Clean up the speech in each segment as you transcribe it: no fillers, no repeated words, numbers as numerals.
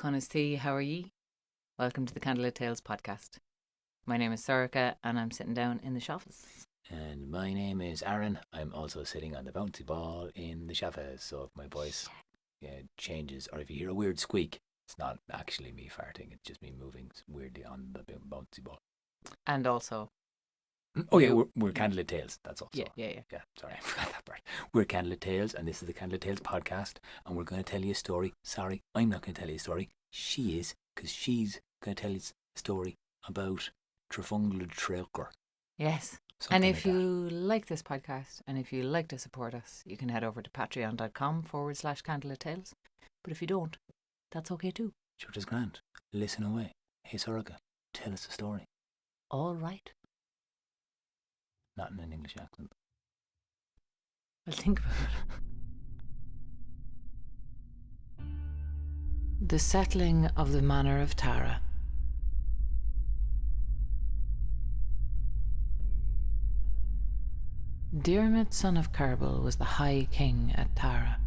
Conistee, how are ye? Welcome to the Candlelit Tales podcast. My name is Sorika and I'm sitting down in the shoffice. And my name is Aaron. I'm also sitting on the bouncy ball in the shoffice. So if my voice changes or if you hear a weird squeak, it's not actually me farting. It's just me moving weirdly on the bouncy ball. And also... Oh yeah, we're Candlelit Tales. That's also... Yeah. Yeah, sorry, I forgot that part. We're Candlelit Tales and this is the Candlelit Tales podcast and we're going to tell you a story. Sorry, I'm not going to tell you a story. She is, because she's going to tell you a story about Tribalism. Yes. Something And if like you like this podcast and if you like to support us, you can head over to patreon.com/Candlelit Tales. But if you don't, that's okay too. Sure, just grand. Listen away. Hey Sorika, tell us a story. All right. Not in an English accent. I'll think about it. The settling of the Manor of Tara. Diarmid, son of Kerbal, was the High King at Tara,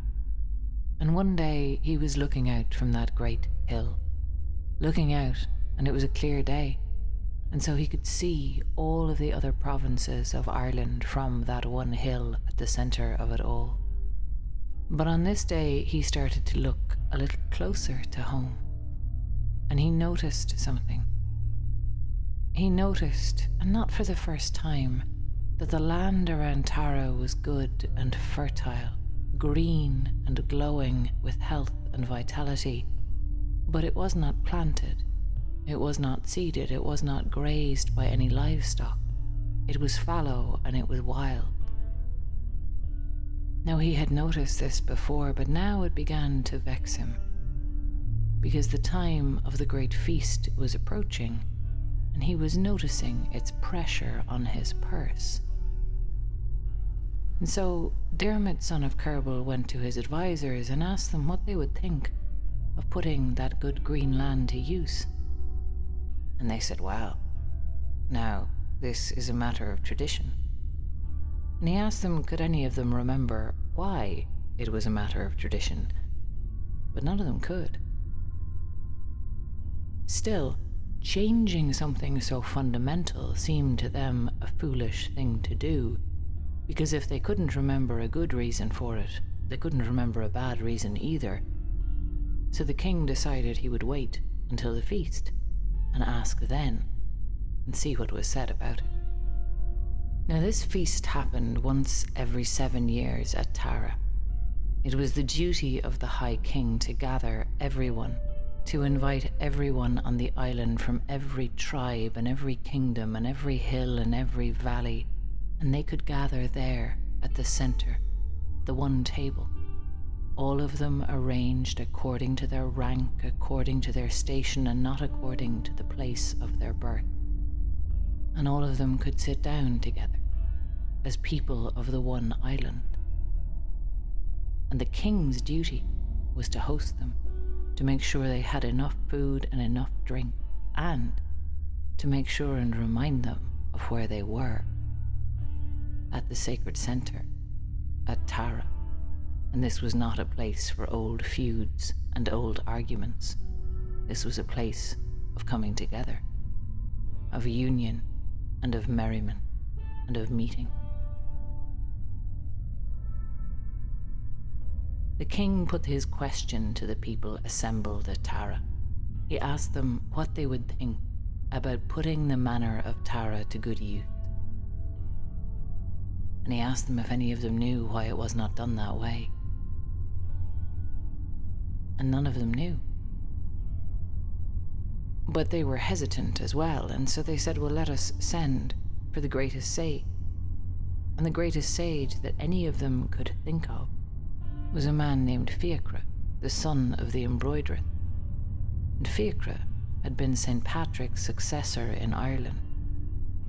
and one day he was looking out from that great hill. Looking out, and it was a clear day, and so he could see all of the other provinces of Ireland from that one hill at the centre of it all. But on this day he started to look a little closer to home, and he noticed something. He noticed, and not for the first time, that the land around Tara was good and fertile, green and glowing with health and vitality, but it was not planted, it was not seeded, it was not grazed by any livestock. It was fallow and it was wild. Now he had noticed this before, but now it began to vex him, because the time of the great feast was approaching, and he was noticing its pressure on his purse. And so Diarmid, son of Kerbal, went to his advisors and asked them what they would think of putting that good green land to use. And they said, well, now this is a matter of tradition. And he asked them, could any of them remember why it was a matter of tradition? But none of them could. Still, changing something so fundamental seemed to them a foolish thing to do, because if they couldn't remember a good reason for it, they couldn't remember a bad reason either. So the king decided he would wait until the feast and ask then and see what was said about it. Now this feast happened once every 7 years at Tara. It was the duty of the High King to gather everyone, to invite everyone on the island from every tribe and every kingdom and every hill and every valley, and they could gather there at the centre, the one table, all of them arranged according to their rank, according to their station, and not according to the place of their birth. And all of them could sit down together as people of the one island. And the king's duty was to host them, to make sure they had enough food and enough drink, and to make sure and remind them of where they were, at the sacred centre, at Tara. And this was not a place for old feuds and old arguments. This was a place of coming together, of union and of merriment and of meeting. The king put his question to the people assembled at Tara. He asked them what they would think about putting the manor of Tara to good use. And he asked them if any of them knew why it was not done that way. And none of them knew. But they were hesitant as well, and so they said, well, let us send for the greatest sage. And the greatest sage that any of them could think of was a man named Fiachra, the son of the embroiderer. And Fiachra had been St. Patrick's successor in Ireland,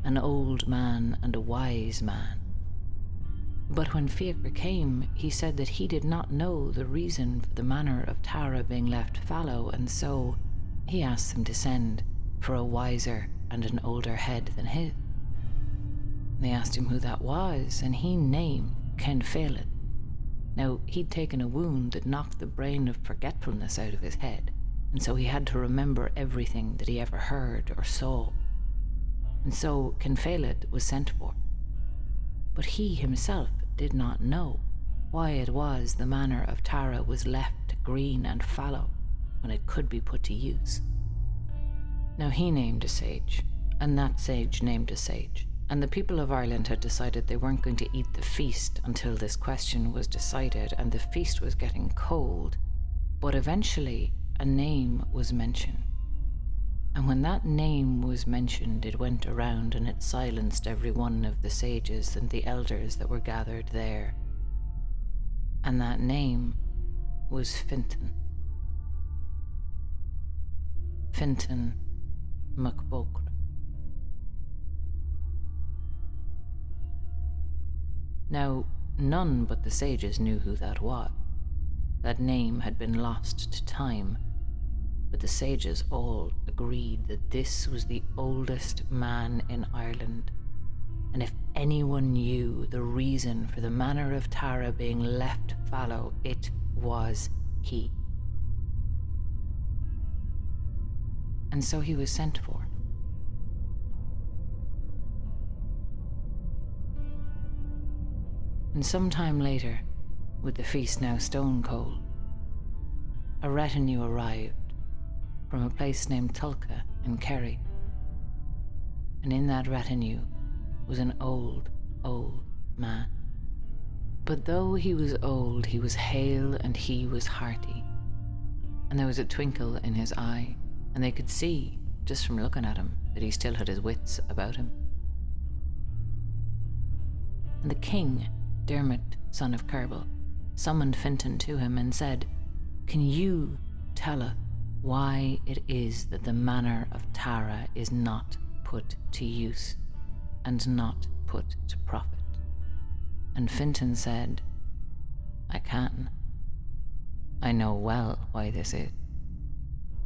an old man and a wise man. But when Fiachra came, he said that he did not know the reason for the manor of Tara being left fallow, and so he asked them to send for a wiser and an older head than his. They asked him who that was, and he named Ken Phelan. Now, he'd taken a wound that knocked the brain of forgetfulness out of his head, and so he had to remember everything that he ever heard or saw. And so Cinfeilid was sent for. But he himself did not know why it was the Manor of Tara was left green and fallow when it could be put to use. Now he named a sage, and that sage named a sage, and the people of Ireland had decided they weren't going to eat the feast until this question was decided, and the feast was getting cold. But eventually a name was mentioned. And when that name was mentioned, it went around and it silenced every one of the sages and the elders that were gathered there. And that name was Fintan. Fintan MacBocra. Now, none but the sages knew who that was. That name had been lost to time, but the sages all agreed that this was the oldest man in Ireland, and if anyone knew the reason for the Manor of Tara being left fallow, it was he. And so he was sent for. And some time later, with the feast now stone cold, a retinue arrived from a place named Tulka in Kerry. And in that retinue was an old, old man. But though he was old, he was hale and he was hearty. And there was a twinkle in his eye, and they could see, just from looking at him, that he still had his wits about him. And the king, Dermot, son of Kerbal, summoned Fintan to him and said, "Can you tell us why it is that the Manor of Tara is not put to use and not put to profit?" And Fintan said, "I can. I know well why this is,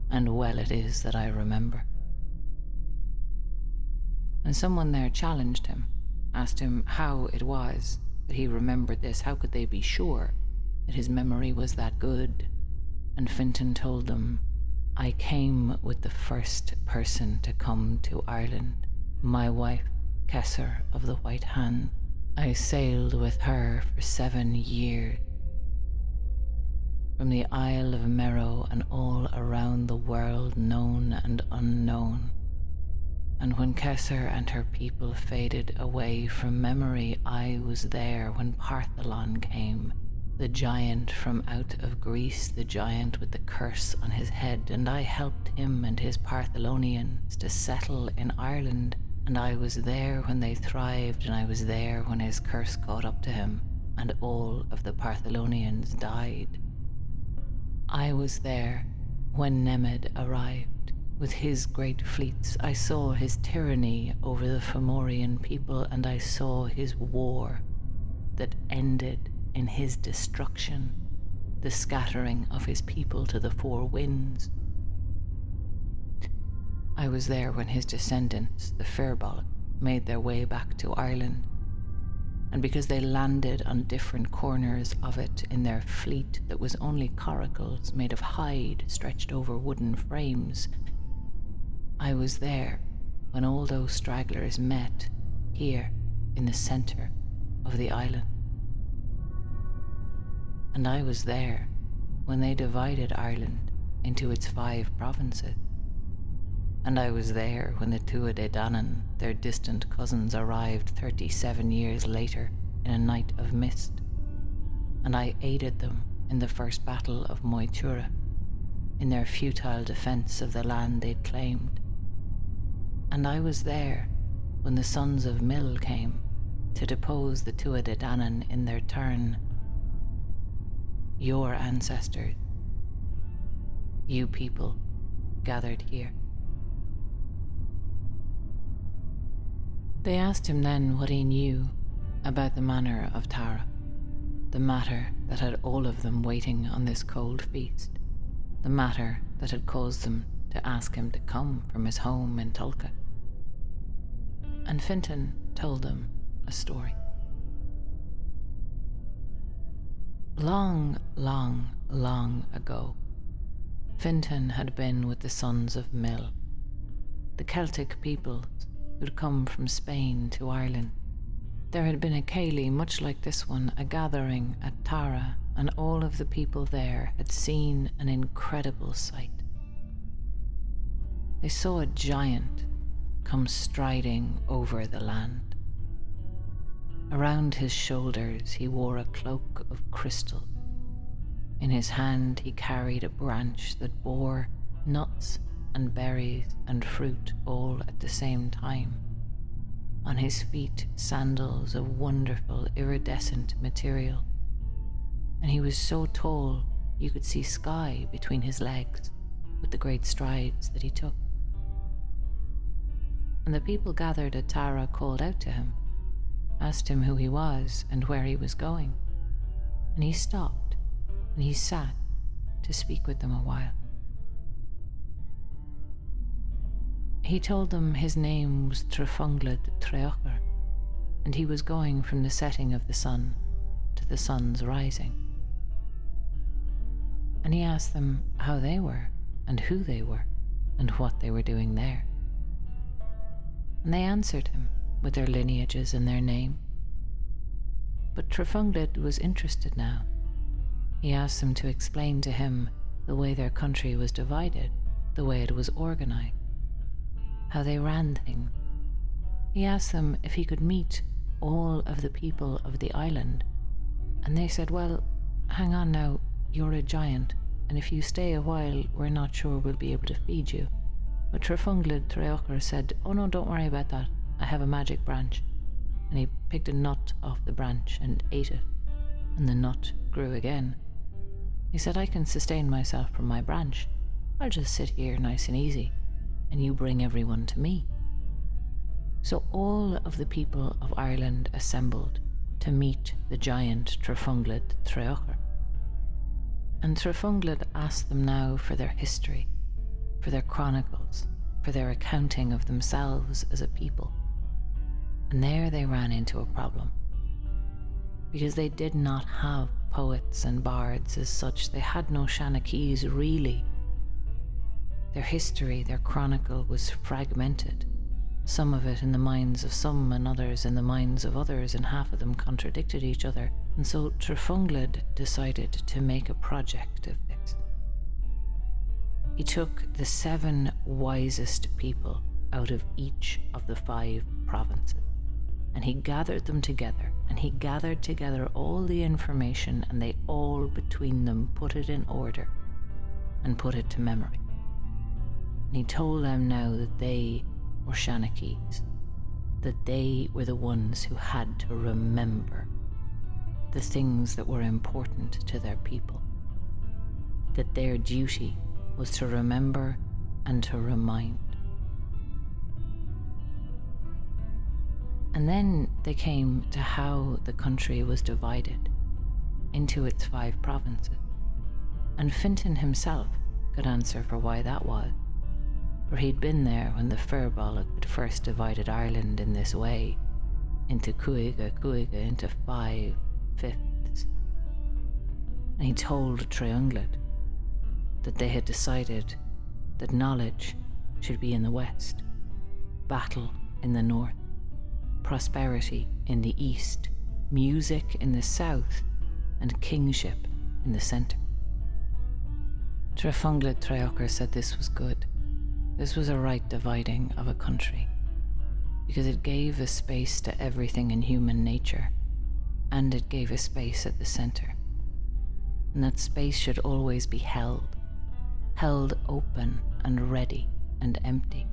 and well it is that I remember." And someone there challenged him, asked him how it was that he remembered this. How could they be sure that his memory was that good? And Fintan told them, "I came with the first person to come to Ireland, my wife, Kesser of the White Hand. I sailed with her for 7 years. From the Isle of Merrow and all around the world, known and unknown. And when Kesser and her people faded away from memory, I was there when Partholon came, the giant from out of Greece, the giant with the curse on his head, and I helped him and his Partholonians to settle in Ireland, and I was there when they thrived, and I was there when his curse caught up to him, and all of the Partholonians died. I was there when Nemed arrived with his great fleets. I saw his tyranny over the Fomorian people, and I saw his war that ended in his destruction, the scattering of his people to the 4 winds. I was there when his descendants, the Firbolg, made their way back to Ireland, and because they landed on different corners of it in their fleet that was only coracles made of hide stretched over wooden frames, I was there when all those stragglers met here in the center of the island. And I was there when they divided Ireland into its 5 provinces. And I was there when the Tuatha Dé Danann, their distant cousins, arrived 37 years later in a night of mist. And I aided them in the first battle of Moytura, in their futile defense of the land they'd claimed. And I was there when the sons of Mill came to depose the Tuatha Dé Danann in their turn. Your ancestors, you people gathered here. They asked him then what he knew about the Manor of Tara, the matter that had all of them waiting on this cold feast, the matter that had caused them to ask him to come from his home in Tulka. And Fintan told them a story. Long, long, long ago, Fintan had been with the sons of Mill, the Celtic peoples who'd come from Spain to Ireland. There had been a ceilidh much like this one, a gathering at Tara, and all of the people there had seen an incredible sight. They saw a giant come striding over the land. Around his shoulders he wore a cloak of crystal. In his hand he carried a branch that bore nuts and berries and fruit all at the same time. On his feet, sandals of wonderful iridescent material. And he was so tall you could see sky between his legs with the great strides that he took. And the people gathered at Tara called out to him, asked him who he was and where he was going. And he stopped and he sat to speak with them a while. He told them his name was Tribalism, and he was going from the setting of the sun to the sun's rising. And he asked them how they were, and who they were, and what they were doing there. And they answered him with their lineages and their name. But Tribalism was interested now. He asked them to explain to him the way their country was divided, the way it was organized, how they ran things. He asked them if he could meet all of the people of the island, and they said, well, hang on now, you're a giant, and if you stay a while, we're not sure we'll be able to feed you. But Tribalism said, oh no, don't worry about that, I have a magic branch. And he picked a nut off the branch and ate it, and the nut grew again. He said, I can sustain myself from my branch. I'll just sit here nice and easy, and you bring everyone to me. So all of the people of Ireland assembled to meet the giant Tribalism. And Tribalism asked them now for their history, for their chronicles, for their accounting of themselves as a people. And there they ran into a problem. Because they did not have poets and bards as such. They had no Shanakees, really. Their history, their chronicle was fragmented. Some of it in the minds of some and others in the minds of others, and half of them contradicted each other. And so Tribalism decided to make a project of this. He took the 7 wisest people out of each of the 5 provinces, and he gathered them together, and he gathered together all the information, and they all between them put it in order and put it to memory. And he told them now that they were Shanakees, that they were the ones who had to remember the things that were important to their people, that their duty was to remember and to remind. And then they came to how the country was divided into its 5 provinces. And Fintan himself could answer for why that was, for he'd been there when the Firbolg had first divided Ireland in this way, into Cuiga, into 5 fifths. And he told Tribalism that they had decided that knowledge should be in the west, battle in the north, prosperity in the east, music in the south, and kingship in the center. Tribalism said this was good. This was a right dividing of a country, because it gave a space to everything in human nature, and it gave a space at the center. And that space should always be held open and ready and empty,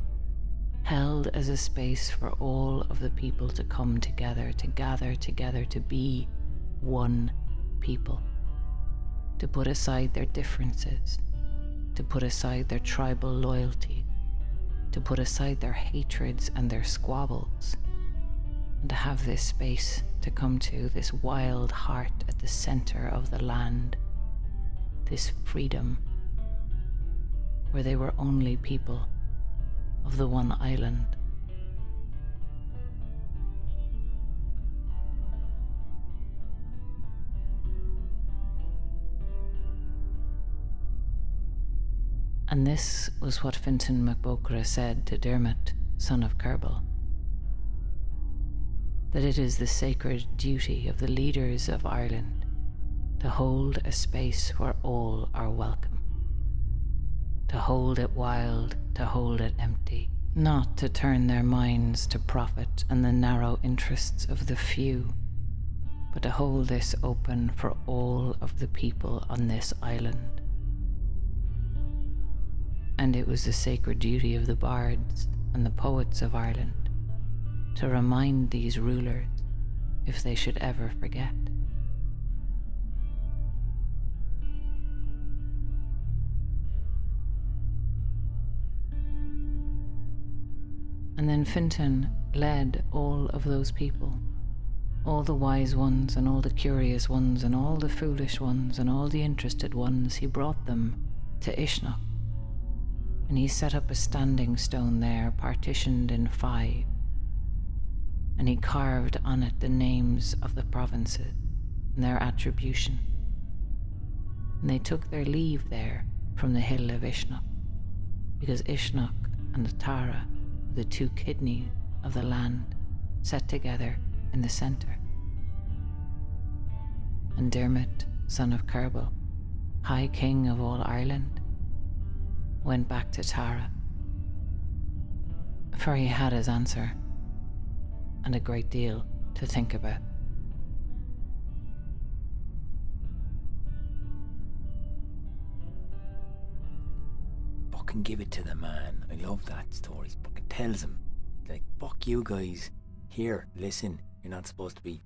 held as a space for all of the people to come together, to gather together, to be one people, to put aside their differences, to put aside their tribal loyalties, to put aside their hatreds and their squabbles, and to have this space to come to, this wild heart at the center of the land, this freedom, where they were only people of the one island. And this was what Fintan MacBocra said to Dermot, son of Kerbal. That it is the sacred duty of the leaders of Ireland to hold a space where all are welcome. To hold it wild, to hold it empty, not to turn their minds to profit and the narrow interests of the few, but to hold this open for all of the people on this island. And it was the sacred duty of the bards and the poets of Ireland to remind these rulers if they should ever forget. And then Fintan led all of those people, all the wise ones and all the curious ones and all the foolish ones and all the interested ones, he brought them to Uisneach. And he set up a standing stone there, partitioned in 5. And he carved on it the names of the provinces and their attribution. And they took their leave there from the hill of Uisneach, because Uisneach and the Tara were the 2 kidneys of the land set together in the centre. And Dermot, son of Kerbal, High King of all Ireland, went back to Tara, for he had his answer, and a great deal to think about. Fucking give it to the man. I love that story. Fucking tells him, like, fuck you guys. Here, listen, you're not supposed to be,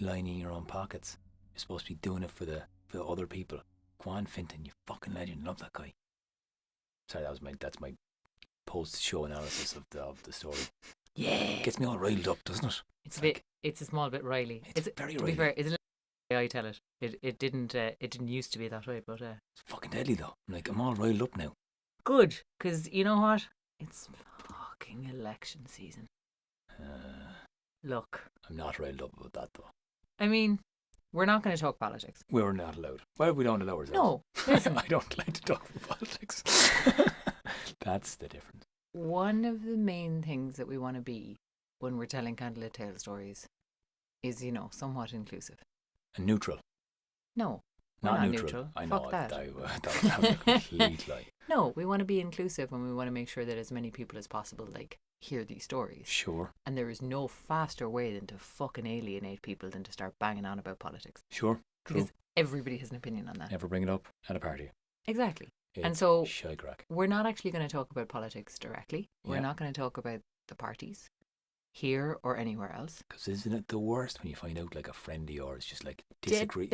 lining your own pockets. You're supposed to be doing it for the other people. Go on, Fintan, you fucking legend. Love that guy. Sorry, that's my post-show analysis of the story. Yeah, Gets me all riled up, doesn't it? It's a small bit Riley. It's very to Riley. be fair, it's a little way I tell it. It didn't used to be that way, but It's fucking deadly though. I'm all riled up now. good, because you know what? It's fucking election season. Look, I'm not riled up about that though. I mean, we're not going to talk politics. We're not allowed. Well, we don't allow ourselves. No, listen. I don't like to talk about politics. That's the difference. One of the main things that we want to be when we're telling candlelit tale stories is, somewhat inclusive. And neutral. No, we're Not not neutral. I know. Fuck that. That was a complete lie. No, we want to be inclusive, and we want to make sure that as many people as possible hear these stories. Sure. And there is no faster way than to fucking alienate people than to start banging on about politics. Sure. True. Because everybody has an opinion on that. Never bring it up at a party. Exactly. It's and so shy crack. we're not actually going to talk about politics directly. We're Yeah. not going to talk about the parties here or anywhere else. Because isn't it the worst when you find out a friend of yours just disagree?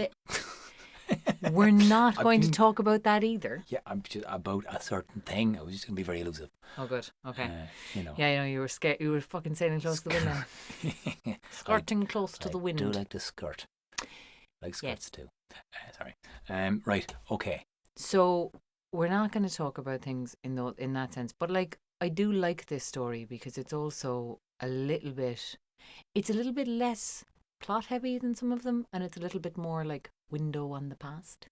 We're not going to talk about that either. Yeah, I'm just about a certain thing. I was just going to be very elusive. Oh, good. Okay. Yeah, I know you were scared. You were fucking sailing close to the wind there. Skirting close to the wind. I do like to skirt. Like skirts too. Sorry. Right. Okay. So we're not going to talk about things in that sense, but I do like this story because it's also a little bit less plot heavy than some of them, and it's a little bit more window on the past.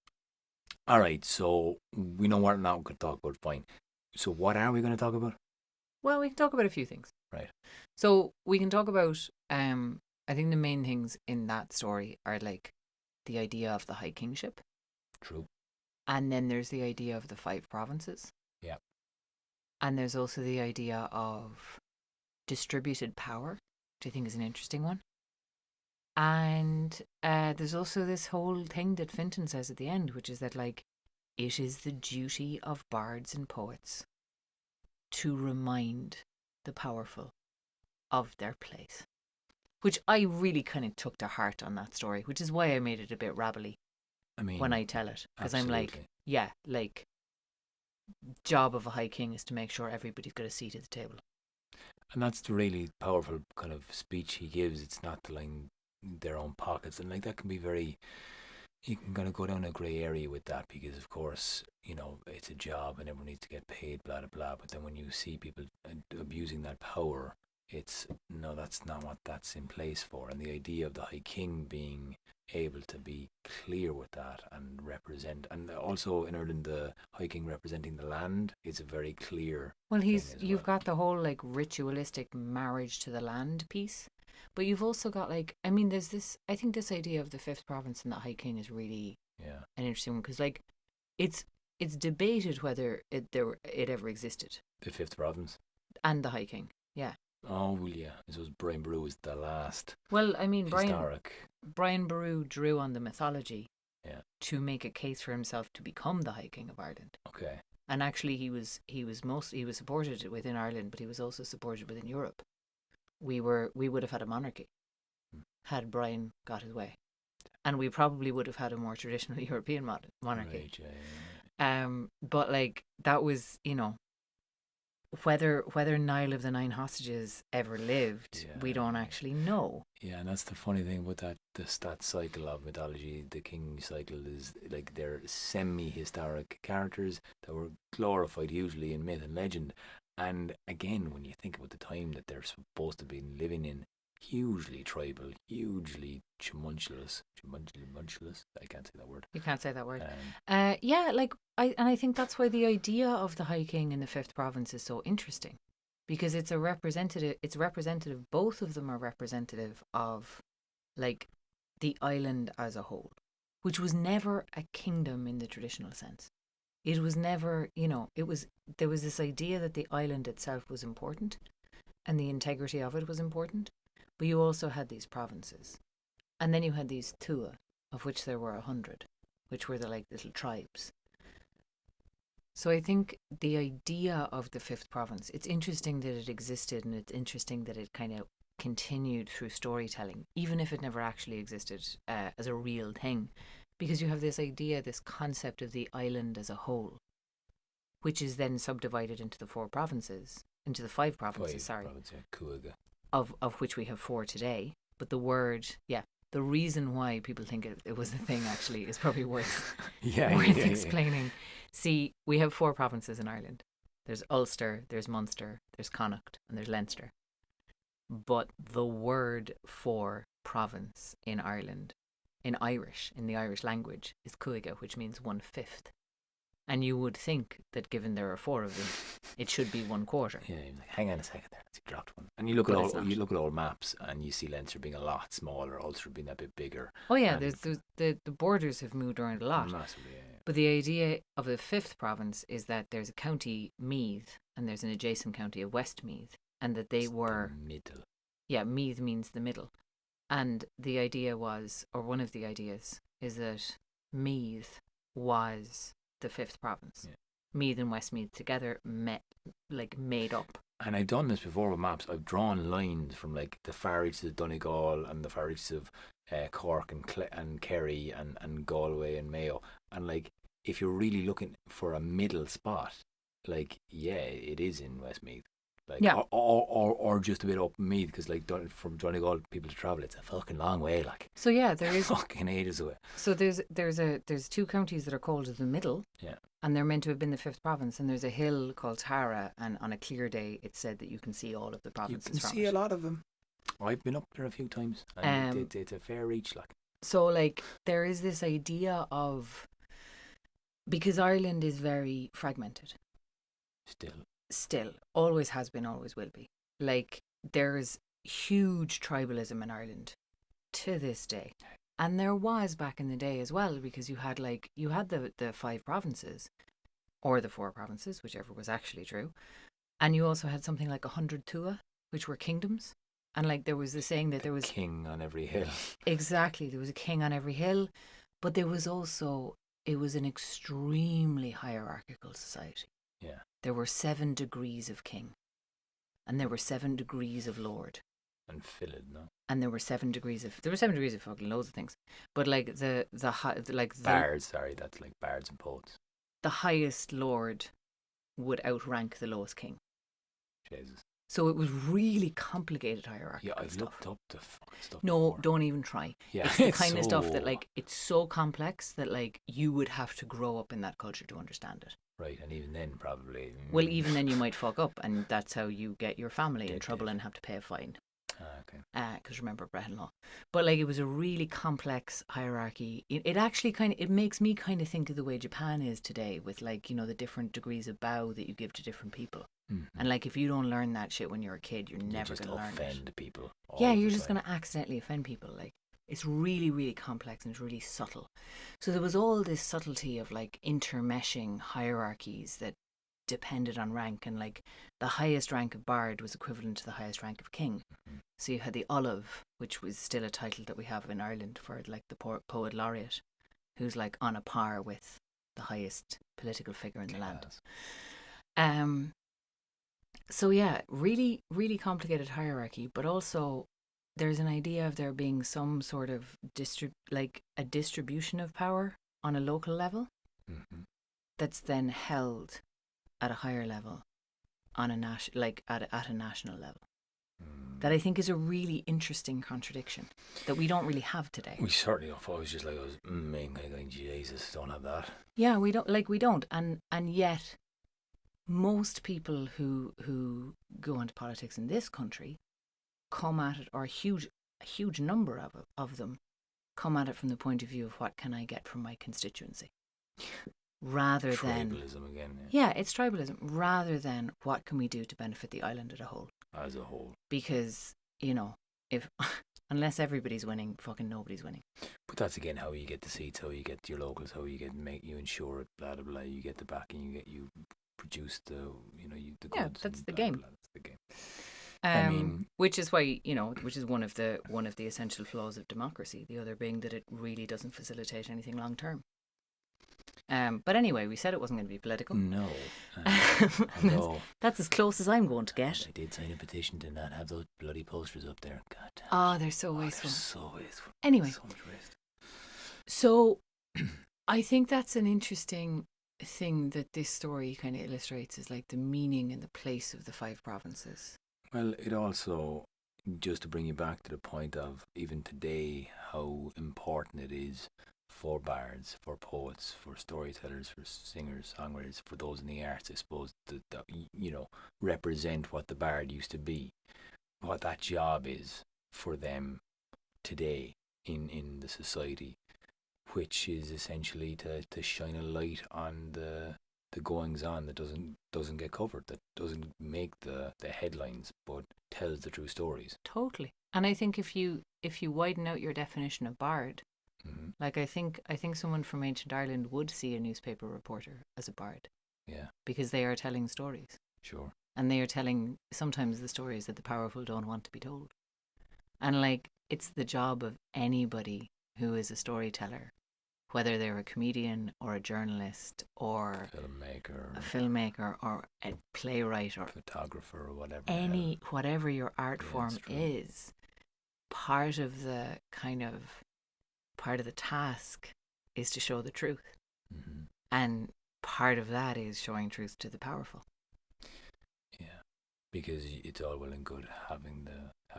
All right, so we know what now we can talk about. Fine. So what are we going to talk about? Well, we can talk about a few things. Right. So we can talk about I think the main things in that story are the idea of the High Kingship. True. And then there's the idea of the 5 provinces. Yeah. And there's also the idea of distributed power, which I think is an interesting one. And there's also this whole thing that Fintan says at the end, which is that it is the duty of bards and poets to remind the powerful of their place, which I really kind of took to heart on that story, which is why I made it a bit rabbly. I mean, when I tell it, because I'm job of a high king is to make sure everybody's got a seat at the table. And that's the really powerful kind of speech he gives. It's not to line their own pockets, and that can be very. You can kind of go down a grey area with that because, of course, it's a job and everyone needs to get paid, blah blah blah. But then when you see people abusing that power, it's no, that's not what that's in place for. And the idea of the High King being able to be clear with that and represent. And also in Ireland, the hiking representing the land is a very clear Well, thing as you've well. got the whole like ritualistic marriage to the land piece, but you've also got like, I mean, there's this. I think this idea of the fifth province and the High King is really Yeah. an interesting one because like, it's debated whether it ever existed, The fifth province. and the High King. Yeah. Oh, well, yeah. I suppose Brian Brew is the last Well, I mean, historic. Brian Boru drew on the mythology Yeah. to make a case for himself to become the High King of Ireland. Okay. And actually, he was supported within Ireland, but he was also supported within Europe. We would have had a monarchy had Brian got his way, and we probably would have had a more traditional European monarchy. Right, yeah. But like that was, whether Niall of the Nine Hostages ever lived, we Yeah. don't actually know. Yeah, and that's the funny thing about that cycle of mythology. The king cycle is like they're semi-historic characters that were glorified usually in myth and legend. And again, when you think about the time that they're supposed to be living in, hugely tribal, hugely tumultuous. I can't say that word. You can't say that word. Um, Yeah, like I think that's why the idea of the High King in the Fifth Province is so interesting, because it's a representative. It's representative. Both of them are representative of, like, the island as a whole, which was never a kingdom in the traditional sense. It was never, there was this idea that the island itself was important, and the integrity of it was important, but you also had these provinces, and then you had these Tua, of which there were 100, which were the like little tribes. So I think the idea of the fifth province, it's interesting that it existed, and it's interesting that it kind of continued through storytelling, even if it never actually existed as a real thing, because you have this idea, this concept of the island as a whole, which is then subdivided into the five provinces, Cuaga. of which we have four today. But the reason why people think it was a thing actually is probably worth explaining. See, we have four provinces in Ireland. There's Ulster, there's Munster, there's Connacht, and there's Leinster. But the word for province in Ireland, in the Irish language, is cuaga, which means 1/5. And you would think that given there are four of them, it should be 1/4. Yeah, like, hang on a second there, you dropped one. And you look at all maps, and you see Leinster being a lot smaller, Ulster being a bit bigger. Oh yeah, the borders have moved around a lot. Massively, yeah. But the idea of the fifth province is that there's a county Meath, and there's an adjacent county of Westmeath, and that they were the middle. Yeah, Meath means the middle, and the idea was, or one of the ideas, is that Meath was the fifth province. Yeah. Meath and Westmeath together made up. And I've done this before with maps. I've drawn lines from like the far reaches of Donegal and the far reaches of Cork and Kerry and Galway and Mayo. And like, if you're really looking for a middle spot, like, yeah, it is in Westmeath. Like, yeah. or just a bit up Meath, because like from Donegal people to travel, it's a fucking long way. Like, so yeah, there is fucking ages away. So there's two counties that are called the middle. Yeah. And they're meant to have been the fifth province, and there's a hill called Tara, and on a clear day it's said that you can see all of the provinces. You can see a lot of them. I've been up there a few times, and it's a fair reach, like. So like there is this idea of, because Ireland is very fragmented. Still, always has been, always will be. Like, there's huge tribalism in Ireland to this day. And there was back in the day as well, because you had the five provinces, or the four provinces, whichever was actually true. And you also had something like 100 Tua, which were kingdoms. And like there was the saying that there was a king on every hill. Exactly, there was a king on every hill. But there was also, it was an extremely hierarchical society. Yeah. There were 7 degrees of king, and there were 7 degrees of lord, and filled, no. And there were 7 degrees of fucking loads of things. But like the bards, sorry, that's like bards and poets. The highest lord would outrank the lowest king. Jesus. So it was really complicated hierarchy. Yeah, I've looked up the fucking stuff. No, before. Don't even try. Yeah, it's the kind of stuff that like it's so complex that like you would have to grow up in that culture to understand it. Right, and even then probably. Well, even then you might fuck up, and that's how you get your family in trouble and have to pay a fine. Okay. Because remember Breton law. But like it was a really complex hierarchy. It actually it makes me kind of think of the way Japan is today, with like, you know, the different degrees of bow that you give to different people. Mm-hmm. And like if you don't learn that shit when you're a kid, you're never just going to learn offend it. people. Yeah, you're just going to accidentally offend people. Like it's really, really complex and it's really subtle. So there was all this subtlety of like intermeshing hierarchies that depended on rank, and like the highest rank of bard was equivalent to the highest rank of king. Mm-hmm. So you had the olive, which was still a title that we have in Ireland for like the poet laureate, who's like on a par with the highest political figure in the land. So yeah, really, really complicated hierarchy, but also there's an idea of there being some sort of a distribution of power on a local level, Mm-hmm. that's then held at a higher level on a at a national level. That I think is a really interesting contradiction that we don't really have today. We certainly don't. I was just like, going, Jesus, don't have that. Yeah, we don't, and yet most people who go into politics in this country come at it, or a huge number of them come at it from the point of view of what can I get from my constituency, rather than tribalism again. Yeah, it's tribalism rather than what can we do to benefit the island as a whole. Because, you know, if unless everybody's winning, fucking nobody's winning. But that's again how you get the seats, how you get your locals, how you you insure it, blah blah blah. You get the backing, you produce the the goods. Yeah, that's the blah, game. Blah, that's the game. I mean, which is why, which is one of the essential flaws of democracy. The other being that it really doesn't facilitate anything long term. But anyway, we said it wasn't going to be political. No. That's as close as I'm going to get. I did sign a petition to not have those bloody posters up there. God damn. Oh, they're so wasteful. They're so wasteful. Anyway. So much waste. So, I think that's an interesting thing that this story kind of illustrates, is like the meaning and the place of the 5 provinces. Well, it also, just to bring you back to the point of even today, how important it is for bards, for poets, for storytellers, for singers, songwriters, for those in the arts, I suppose, that represent what the bard used to be, what that job is for them today in the society, which is essentially to shine a light on the goings on that doesn't get covered, that doesn't make the headlines, but tells the true stories. Totally. And I think if you widen out your definition of bard, mm-hmm. like I think someone from ancient Ireland would see a newspaper reporter as a bard. Yeah. Because they are telling stories. Sure. And they are telling sometimes the stories that the powerful don't want to be told. And like, it's the job of anybody who is a storyteller, whether they're a comedian or a journalist or a filmmaker or a playwright or photographer or whatever. Whatever your art form is, part of the task is to show the truth. Mm-hmm. And part of that is showing truth to the powerful. Yeah, because it's all well and good having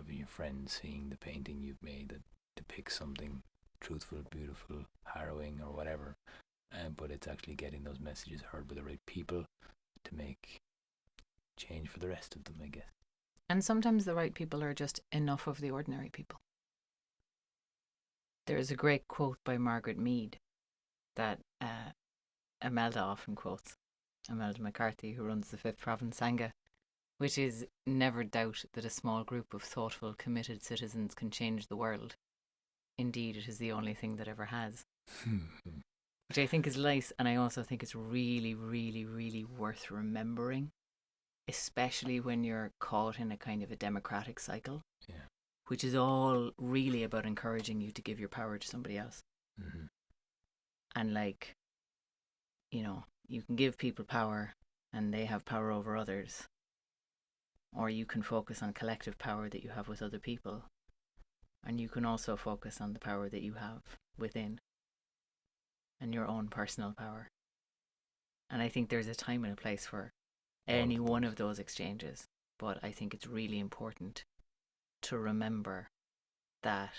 your friends seeing the painting you've made that depicts something truthful, beautiful, harrowing, or whatever, but it's actually getting those messages heard by the right people to make change for the rest of them, I guess. And sometimes the right people are just enough of the ordinary people. There's a great quote by Margaret Mead that Imelda often quotes, Imelda McCarthy, who runs the 5th Province Sangha, which is, never doubt that a small group of thoughtful, committed citizens can change the world. Indeed, it is the only thing that ever has. Which I think is nice, and I also think it's really, really, really worth remembering, especially when you're caught in a kind of a democratic cycle, which is all really about encouraging you to give your power to somebody else. Mm-hmm. And like, you can give people power and they have power over others, or you can focus on collective power that you have with other people. And you can also focus on the power that you have within and your own personal power. And I think there's a time and a place for any one of those exchanges. But I think it's really important to remember that,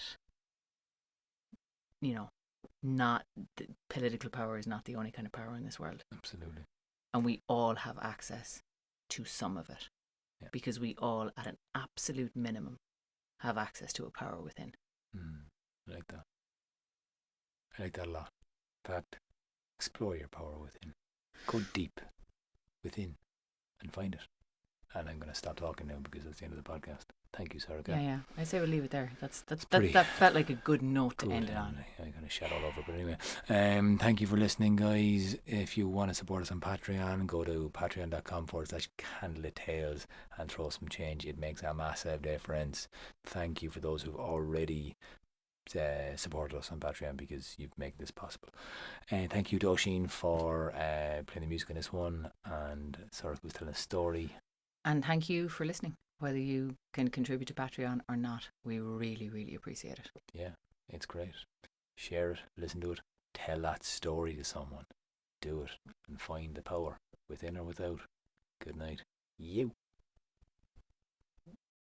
not political power is not the only kind of power in this world. Absolutely. And we all have access to some of it. Yeah. Because we all, at an absolute minimum, have access to a power within. I like that. I like that a lot. In fact, explore your power within. Go deep within and find it. And I'm going to stop talking now because that's the end of the podcast. Thank you, Sarah. Yeah. I say we'll leave it there. That pretty felt like a good note to end it on. I'm going to shout all over, but anyway. Thank you for listening, guys. If you want to support us on Patreon, go to patreon.com/candlelit tales and throw some change. It makes a massive difference. Thank you for those who've already supported us on Patreon, because you've made this possible. And thank you to Oisin for playing the music in this one, and Sarah was telling a story. And thank you for listening. Whether you can contribute to Patreon or not, we really, really appreciate it. Yeah, it's great. Share it, listen to it, tell that story to someone. Do it and find the power within or without. Good night. You.